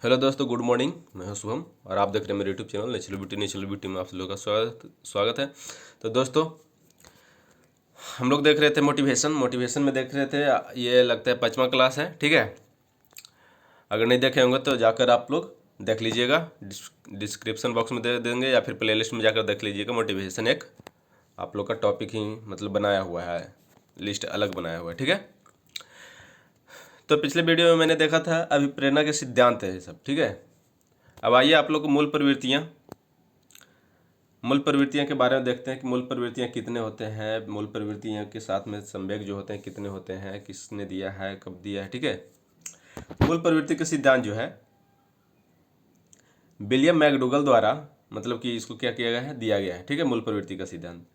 Hello दोस्तों, good morning. मैं हूं शुभम और आप देख रहे हैं मेरे यूट्यूब चैनल नेचुरल ब्यूटी में आप लोगों का स्वागत है। तो दोस्तों, हम लोग देख रहे थे मोटिवेशन में देख रहे थे। ये लगता है 5वां क्लास है, ठीक है। अगर नहीं देखे होंगे तो जाकर आप लोग देख लीजिएगा, डिस्क्रिप्शन बॉक्स में दे देंगे या फिर प्लेलिस्ट में जाकर देख लीजिएगा। मोटिवेशन एक आप लोग का टॉपिक ही मतलब बनाया हुआ है, लिस्ट अलग बनाया हुआ है, ठीक है। तो पिछले वीडियो में मैंने देखा था अभिप्रेरणा के सिद्धांत है ये सब, ठीक है। अब आइए आप लोग को मूल प्रवृत्तियाँ के बारे में देखते हैं कि मूल प्रवृत्तियाँ कितने होते हैं, मूल प्रवृत्तियों के साथ में संवेग जो होते हैं कितने होते हैं, किसने दिया है, कब दिया है, ठीक है। मूल प्रवृत्ति के सिद्धांत जो है विलियम मैकडूगल द्वारा मतलब कि इसको क्या किया गया है, दिया गया है, ठीक है। मूल प्रवृत्ति का सिद्धांत,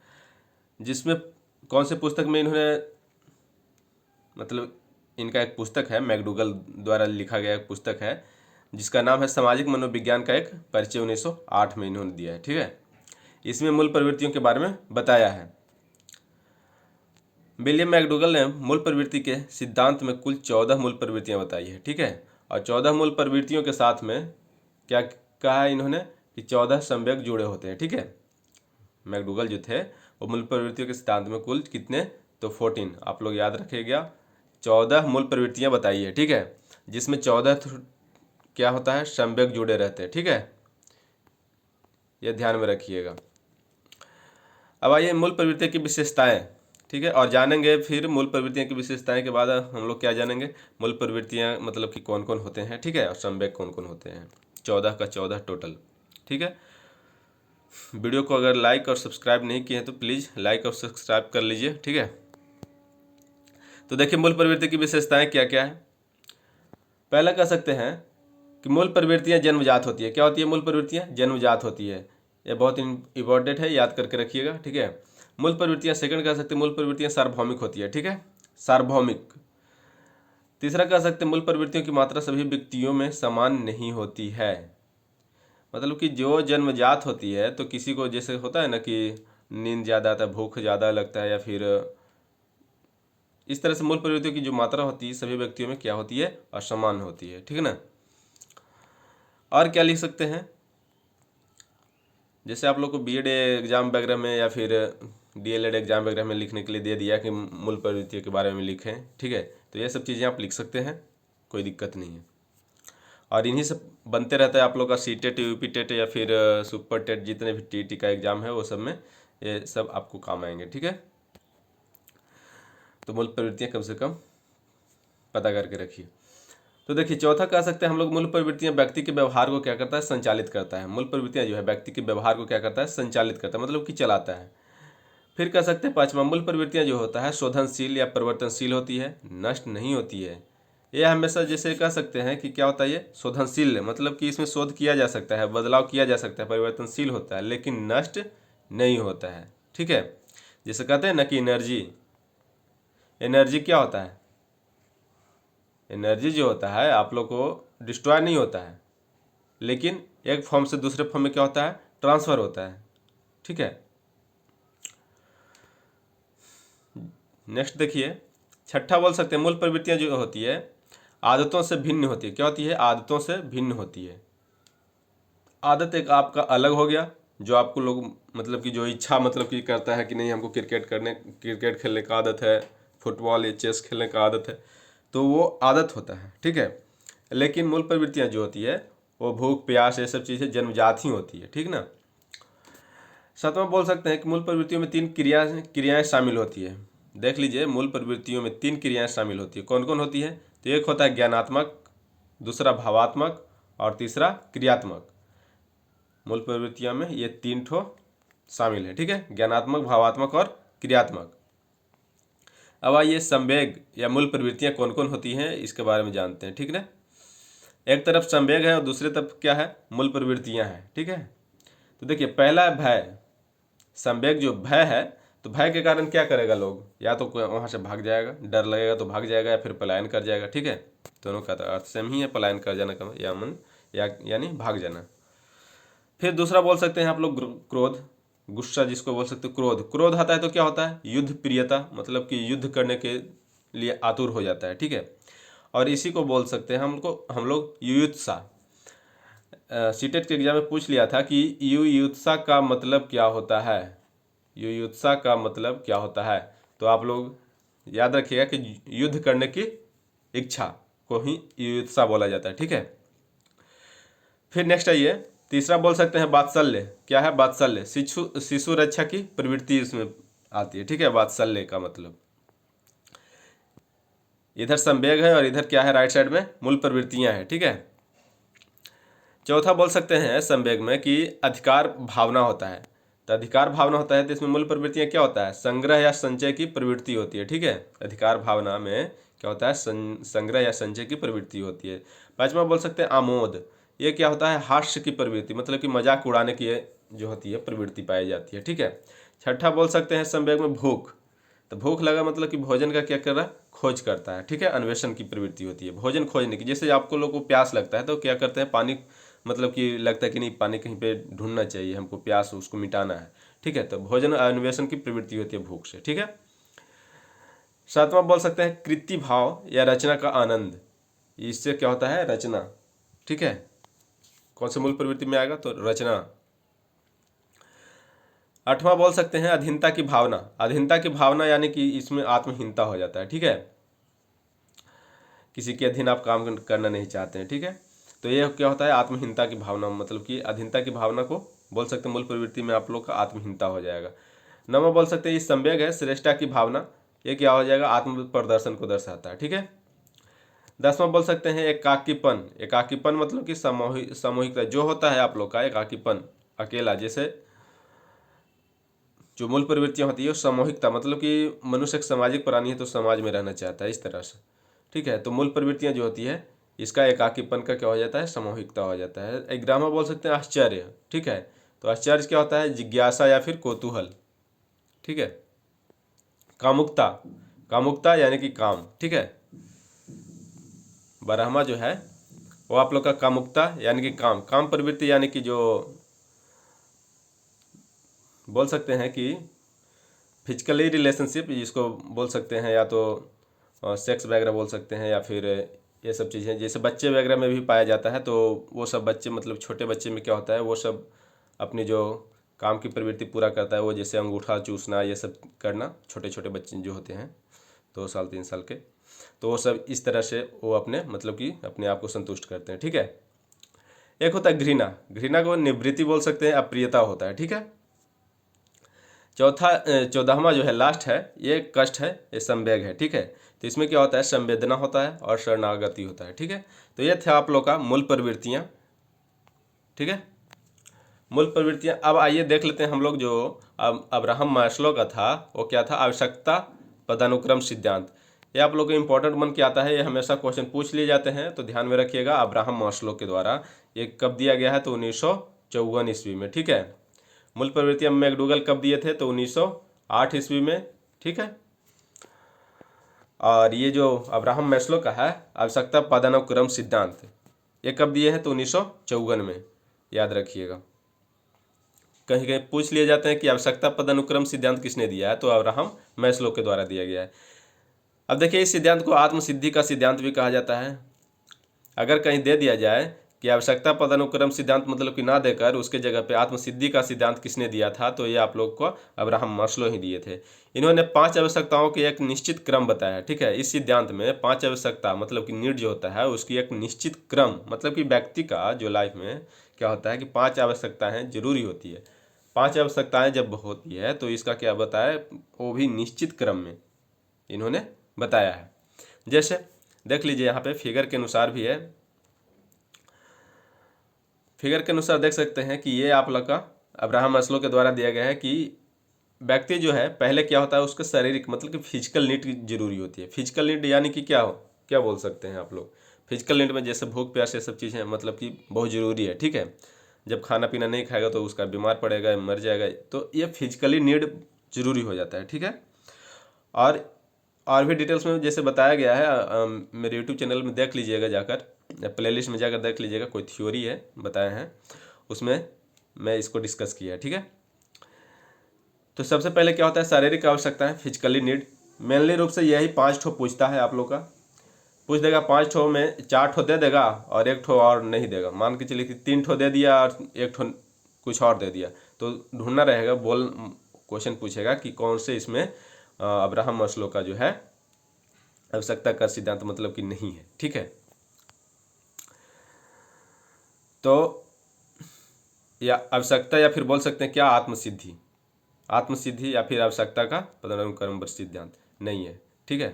जिसमें कौन से पुस्तक में इन्होंने मतलब इनका एक पुस्तक है, मैकडूगल द्वारा लिखा गया एक पुस्तक है जिसका नाम है सामाजिक मनोविज्ञान का एक परिचय, 1908 में इन्होंने दिया है, ठीक है। इसमें मूल प्रवृत्तियों के बारे में बताया है। विलियम मैकडूगल ने मूल प्रवृत्ति के सिद्धांत में कुल 14 मूल प्रवृत्तियां बताई है, ठीक है। और 14 मूल प्रवृत्तियों के साथ में क्या कहा है इन्होंने कि 14 संवेग जुड़े होते हैं, ठीक है। मैकडूगल जो थे वो मूल प्रवृत्तियों के सिद्धांत में कुल कितने, तो 14 आप लोग याद रखिएगा। 14 मूल प्रवृत्तियां बताई है, ठीक है, जिसमें 14 क्या होता है, संवेग जुड़े रहते हैं, ठीक है। यह ध्यान में रखिएगा। अब आइए मूल प्रवृत्ति की विशेषताएं, ठीक है, और जानेंगे फिर मूल प्रवृत्तियों की विशेषताएं के बाद हम लोग क्या जानेंगे, मूल प्रवृत्तियां मतलब कि कौन कौन होते हैं, ठीक है, और संवेग कौन कौन होते हैं, 14 का 14 टोटल, ठीक है। वीडियो को अगर लाइक और सब्सक्राइब नहीं किए हैं तो प्लीज़ लाइक और सब्सक्राइब कर लीजिए, ठीक है। तो देखिए मूल प्रवृत्ति की विशेषताएं क्या क्या है। पहला कह सकते हैं कि मूल प्रवृत्तियां जन्मजात होती है। क्या होती है, मूल प्रवृत्तियां जन्मजात होती है। ये बहुत इंपॉर्टेंट है, याद करके रखिएगा, ठीक है। मूल प्रवृत्तियां, सेकंड कह सकते हैं मूल प्रवृत्तियां सार्वभौमिक होती है, ठीक है, सार्वभौमिक। तीसरा कह सकते हैं मूल प्रवृत्तियों की मात्रा सभी व्यक्तियों में समान नहीं होती है। मतलब कि जो जन्मजात होती है तो किसी को जैसे होता है ना कि नींद ज़्यादा आता है, भूख ज़्यादा लगता है, या फिर इस तरह से मूल प्रवृत्तियों की जो मात्रा होती है सभी व्यक्तियों में क्या होती है, असमान होती है, ठीक है ना। और क्या लिख सकते हैं, जैसे आप लोग को बीएड एग्जाम वगैरह में या फिर डीएलएड एग्जाम वगैरह में लिखने के लिए दे दिया कि मूल प्रवृत्तियों के बारे में लिखें, ठीक है। तो ये सब चीज़ें आप लिख सकते हैं, कोई दिक्कत नहीं है। और इन्हीं से बनते रहता है आप लोग का सी टेट, यूपी टेट या फिर सुपर टेट, जितने भी टीटी का एग्ज़ाम है वो सब में ये सब आपको काम आएंगे, ठीक है। तो मूल प्रवृत्तियाँ कम से कम पता करके रखिए। तो देखिए चौथा कह सकते हैं हम लोग, मूल प्रवृत्तियां व्यक्ति के व्यवहार को क्या करता है, संचालित करता है। मूल प्रवृत्तियां जो है व्यक्ति के व्यवहार को क्या करता है, संचालित करता है, मतलब कि चलाता है। फिर कह सकते हैं पांचवा, मूल प्रवृत्तियां जो होता है शोधनशील या परिवर्तनशील होती है, नष्ट नहीं होती है। ये हमेशा जैसे कह सकते हैं कि क्या होता है, ये शोधनशील मतलब कि इसमें शोध किया जा सकता है, बदलाव किया जा सकता है, परिवर्तनशील होता है, लेकिन नष्ट नहीं होता है, ठीक है। जैसे कहते हैं ना कि एनर्जी, एनर्जी क्या होता है, एनर्जी जो होता है आप लोग को डिस्ट्रॉय नहीं होता है, लेकिन एक फॉर्म से दूसरे फॉर्म में क्या होता है, ट्रांसफर होता है, ठीक है। नेक्स्ट देखिए छठा बोल सकते हैं, मूल प्रवृत्तियां जो होती है आदतों से भिन्न होती है। क्या होती है, आदतों से भिन्न होती है। आदत एक आपका अलग हो गया, जो आपको लोग मतलब कि जो इच्छा मतलब कि करता है कि नहीं हमको क्रिकेट खेलने का आदत है, फुटबॉल या चेस खेलने का आदत है, तो वो आदत होता है, ठीक है। लेकिन मूल प्रवृत्तियां जो होती है वो भूख प्यास ये सब चीज़ें जन्मजात ही होती है, ठीक ना। सातवां बोल सकते हैं कि मूल प्रवृत्तियों में तीन क्रियाएं शामिल होती है। देख लीजिए मूल प्रवृत्तियों में तीन क्रियाएं शामिल होती है, कौन कौन होती है, तो एक होता है ज्ञानात्मक, दूसरा भावात्मक और तीसरा क्रियात्मक। मूल प्रवृत्तियों में ये तीन ठो शामिल है, ठीक है, ज्ञानात्मक, भावात्मक और क्रियात्मक। अब आइए संवेग या मूल प्रवृत्तियां कौन कौन होती हैं इसके बारे में जानते हैं, ठीक ना। एक तरफ संवेग है और दूसरी तरफ क्या है, मूल प्रवृत्तियां हैं, ठीक है। तो देखिए पहला है भय। संवेग जो भय है, तो भय के कारण क्या करेगा लोग, या तो वहां से भाग जाएगा, डर लगेगा तो भाग जाएगा, या फिर पलायन कर जाएगा, ठीक है। दोनों का अर्थ सेम ही है, पलायन कर जाना का या मन यानी भाग जाना। फिर दूसरा बोल सकते हैं आप लोग क्रोध, गुस्सा जिसको बोल सकते हो, क्रोध। क्रोध आता है तो क्या होता है, युद्ध प्रियता, मतलब कि युद्ध करने के लिए आतुर हो जाता है, ठीक है। और इसी को बोल सकते हैं हम लोग युयुत्सा। सीटेट के एग्जाम में पूछ लिया था कि युयुत्सा का मतलब क्या होता है। युयुत्सा का मतलब क्या होता है, तो आप लोग याद रखिएगा कि युद्ध करने की इच्छा को ही युयुत्सा बोला जाता है, ठीक है। फिर नेक्स्ट आइए, तीसरा बोल सकते हैं वात्सल्य। क्या है वात्सल्य? शिशु शिशु रक्षा की प्रवृत्ति इसमें आती है, ठीक है। वात्सल्य का मतलब, इधर संवेग है और इधर क्या है, राइट साइड में मूल प्रवृत्तियां हैं, ठीक है। चौथा बोल सकते हैं संवेग में कि अधिकार भावना होता है। तो अधिकार भावना होता है तो इसमें मूल प्रवृत्तियां क्या होता है, संग्रह या संचय की प्रवृत्ति होती है, ठीक है। अधिकार भावना में क्या होता है, संग्रह या संचय की प्रवृत्ति होती है। पांचवा बोल सकते हैं आमोद। ये क्या होता है, हास्य की प्रवृत्ति, मतलब कि मजाक उड़ाने की जो होती है प्रवृत्ति पाई जाती है, ठीक है। छठा बोल सकते हैं संवेग में भूख। तो भूख लगा मतलब कि भोजन का क्या कर रहा है, खोज करता है, ठीक है। अन्वेषण की प्रवृत्ति होती है, भोजन खोजने की। जैसे आपको लोग को प्यास लगता है तो क्या करते हैं, पानी, मतलब कि लगता है कि नहीं पानी कहीं पे ढूंढना चाहिए हमको, प्यास उसको मिटाना है, ठीक है। तो भोजन अन्वेषण की प्रवृत्ति होती है भूख से, ठीक है। सातवां बोल सकते हैं कृति भाव या रचना का आनंद। इससे क्या होता है, रचना, ठीक है। कौन से मूल प्रवृत्ति में आएगा, तो रचना। आठवां बोल सकते हैं अधीनता की भावना। अधीनता की भावना यानी कि इसमें आत्महीनता हो जाता है, ठीक है। किसी के अधीन आप काम करना नहीं चाहते हैं, ठीक है। तो ये क्या होता है, आत्महीनता की भावना, मतलब कि अधीनता की भावना को बोल सकते हैं मूल प्रवृत्ति में आप लोग का आत्महीनता हो जाएगा। नौवां बोल सकते हैं ये संवेग है श्रेष्ठता की भावना। ये क्या हो जाएगा, आत्म प्रदर्शन को दर्शाता है, ठीक है। 10वां बोल सकते हैं एकाकीपन। एकाकीपन मतलब कि सामूहिकता जो होता है आप लोग का, एकाकीपन, अकेला। जैसे जो मूल प्रवृत्तियां होती है सामूहिकता, मतलब कि मनुष्य एक सामाजिक प्राणी है तो समाज में रहना चाहता है, इस तरह से, ठीक है। तो मूल प्रवृत्तियां जो होती है इसका एकाकीपन का क्या हो जाता है, सामूहिकता हो जाता है। 11वां बोल सकते हैं आश्चर्य, ठीक है। तो आश्चर्य क्या होता है, जिज्ञासा या फिर कौतूहल, ठीक है। कामुकता, कामुकता यानी कि काम, ठीक है। 12वां जो है वो आप लोग का कामुकता यानी कि काम, काम प्रवृत्ति यानी कि जो बोल सकते हैं कि फिजिकली रिलेशनशिप, जिसको बोल सकते हैं या तो सेक्स वगैरह बोल सकते हैं, या फिर ये सब चीज़ें जैसे बच्चे वगैरह में भी पाया जाता है। तो वो सब बच्चे, मतलब छोटे बच्चे में क्या होता है, वो सब अपनी जो काम की प्रवृत्ति पूरा करता है, वो जैसे अंगूठा चूसना, ये सब करना, छोटे छोटे बच्चे जो होते हैं 2 साल 3 साल के, तो वो सब इस तरह से वो अपने, मतलब कि अपने आप को संतुष्ट करते हैं, ठीक है। एक होता है घृणा। घृणा को निवृत्ति बोल सकते हैं, अप्रियता होता है, ठीक है। 14वां जो है लास्ट है, ये कष्ट है, ये संवेग है, ठीक है। तो इसमें क्या होता है, संवेदना होता है और शरणागति होता है, ठीक है। तो ये थे आप लोग का मूल प्रवृत्तियां, ठीक है। मूल प्रवृत्तियां। अब आइए देख लेते हैं हम लोग जो अब्राहम मास्लो का था, वो क्या था, आवश्यकता पदानुक्रम सिद्धांत। ये आप लोग को इंपॉर्टेंट बन के आता है, ये हमेशा क्वेश्चन पूछ लिए जाते हैं, तो ध्यान में रखिएगा। अब्राहम मास्लो के द्वारा ये कब दिया गया है, तो 1954 ईस्वी में, ठीक है। मूल प्रवृत्तियां मैकडूगल कब दिए थे, तो 1908 ईस्वी में, ठीक है। और ये जो अब्राहम मैस्लो का है आवश्यकता पदानुक्रम सिद्धांत, ये कब दिए हैं, तो 1954 में, याद रखिएगा। कहीं कहीं पूछ लिए जाते हैं कि आवश्यकता पदानुक्रम सिद्धांत किसने दिया है, तो अब्राहम मैस्लो के द्वारा दिया गया है। अब देखिए इस सिद्धांत को आत्मसिद्धि का सिद्धांत भी कहा जाता है। अगर कहीं दे दिया जाए कि आवश्यकता पदानुक्रम सिद्धांत मतलब कि ना देकर उसके जगह पे आत्मसिद्धि का सिद्धांत किसने दिया था, तो ये आप लोग को अब्राहम मास्लो ही दिए थे। इन्होंने 5 आवश्यकताओं के एक निश्चित क्रम बताया, ठीक है। इस सिद्धांत में 5 आवश्यकता मतलब कि नीड जो होता है उसकी एक निश्चित क्रम, मतलब कि व्यक्ति का जो लाइफ में क्या होता है कि 5 आवश्यकताएं जरूरी होती है। 5 आवश्यकताएं जब होती है तो इसका क्या बताया, वो भी निश्चित क्रम में इन्होंने बताया है। जैसे देख लीजिए यहाँ पे फिगर के अनुसार भी है, फिगर के अनुसार देख सकते हैं कि ये आप लोग का अब्राहम मास्लो के द्वारा दिया गया है कि व्यक्ति जो है पहले क्या होता है, उसके शारीरिक मतलब कि फिजिकल नीड की जरूरी होती है। फिजिकल नीड यानी कि क्या हो, क्या बोल सकते हैं आप लोग, फिजिकल नीड में जैसे भूख प्यास ये सब चीज़ें मतलब कि बहुत ज़रूरी है, ठीक है। जब खाना पीना नहीं खाएगा तो उसका बीमार पड़ेगा, मर जाएगा, तो ये फिजिकली नीड जरूरी हो जाता है, ठीक है। और भी डिटेल्स में जैसे बताया गया है, मेरे यूट्यूब चैनल में देख लीजिएगा, जाकर प्लेलिस्ट में जाकर देख लीजिएगा, कोई थ्योरी है बताए हैं, उसमें मैं इसको डिस्कस किया है, ठीक है। तो सबसे पहले क्या होता है, शारीरिक आवश्यकता है, फिजिकली नीड। मेनली रूप से यही 5 ठो पूछता है आप लोग का। पूछ देगा 5 ठो में 4 ठो दे देगा और 1 ठो और नहीं देगा, मान के चलिए कि 3 ठो दे दिया और 1 ठो कुछ और दे दिया, तो ढूंढना रहेगा, क्वेश्चन पूछेगा कि कौन से इसमें अब्राहम मास्लो का जो है आवश्यकता का सिद्धांत मतलब कि नहीं है। ठीक है, तो या आवश्यकता या फिर बोल सकते हैं क्या आत्मसिद्धि, आत्मसिद्धि या फिर आवश्यकता का पदानुक्रम सिद्धांत नहीं है। ठीक है,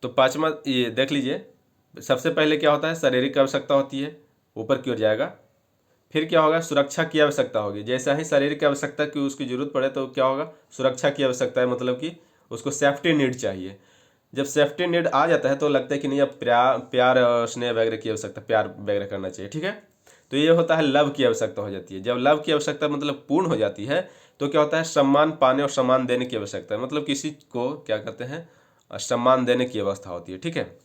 तो पांचवा ये देख लीजिए, सबसे पहले क्या होता है, शारीरिक आवश्यकता होती है, ऊपर की ओर जाएगा। फिर क्या होगा, सुरक्षा की आवश्यकता होगी, जैसा ही शारीरिक आवश्यकता की उसकी जरूरत पड़े तो क्या होगा, सुरक्षा की आवश्यकता है, मतलब कि उसको सेफ्टी नीड चाहिए। जब सेफ्टी नीड आ जाता है तो लगता है कि नहीं अब प्यार और स्नेह वगैरह की आवश्यकता, प्यार वगैरह करना चाहिए। ठीक है, तो ये होता है लव की आवश्यकता हो जाती है। जब लव की आवश्यकता मतलब पूर्ण हो जाती है तो क्या होता है, सम्मान पाने और सम्मान देने की आवश्यकता है, मतलब किसी को क्या कहते हैं, सम्मान देने की अवस्था होती है। ठीक है,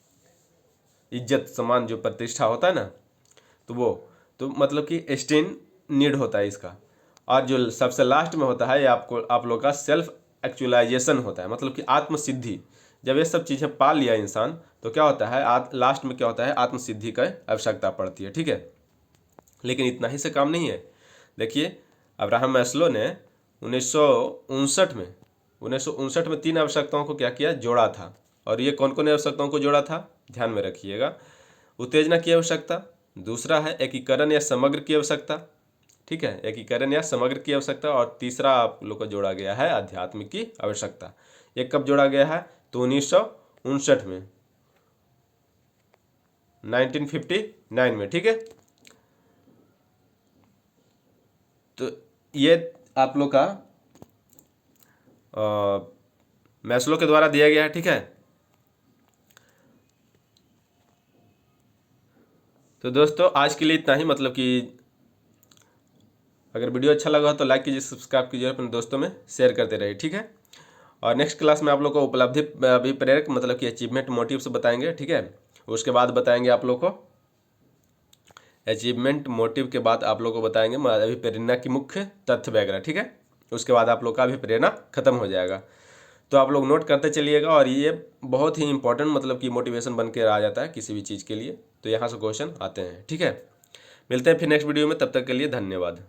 इज्जत सम्मान जो प्रतिष्ठा होता है ना, तो वो तो मतलब कि एस्टीन नीड होता है इसका। और जो सबसे लास्ट में होता है, ये आप लोग का सेल्फ एक्चुअलाइजेशन होता है, मतलब कि आत्मसिद्धि। जब ये सब चीज़ें पा लिया इंसान तो क्या होता है, लास्ट में क्या होता है, आत्मसिद्धि का आवश्यकता पड़ती है। ठीक है, लेकिन इतना ही से काम नहीं है। देखिए, अब्राहम मैस्लो ने 1959 में 3 आवश्यकताओं को क्या किया, जोड़ा था। और ये कौन कौन आवश्यकताओं को जोड़ा था, ध्यान में रखिएगा। उत्तेजना की आवश्यकता, दूसरा है एकीकरण या समग्र की आवश्यकता। ठीक है, एकीकरण या समग्र की आवश्यकता, और तीसरा आप लोग को जोड़ा गया है आध्यात्मिक की आवश्यकता। ये कब जोड़ा गया है, तो 1959 में, 1959 में। ठीक है, तो ये आप लोग का मैस्लो के द्वारा दिया गया है। ठीक है, तो दोस्तों आज के लिए इतना ही, मतलब कि अगर वीडियो अच्छा लगा तो लाइक कीजिए, सब्सक्राइब कीजिए, अपने दोस्तों में शेयर करते रहिए। ठीक है, और नेक्स्ट क्लास में आप लोग को उपलब्धि अभिप्रेरक मतलब कि अचीवमेंट मोटिव्स बताएंगे। ठीक है, उसके बाद बताएंगे आप लोग को अचीवमेंट मोटिव के बाद आप लोग को बताएंगे अभिप्रेरणा की मुख्य तथ्य वगैरह। ठीक है, उसके बाद आप लोग का अभिप्रेरणा खत्म हो जाएगा। तो आप लोग नोट करते चलिएगा, और ये बहुत ही इंपॉर्टेंट मतलब कि मोटिवेशन बन के आ जाता है किसी भी चीज़ के लिए, तो यहाँ से क्वेश्चन आते हैं। ठीक है, मिलते हैं फिर नेक्स्ट वीडियो में, तब तक के लिए धन्यवाद।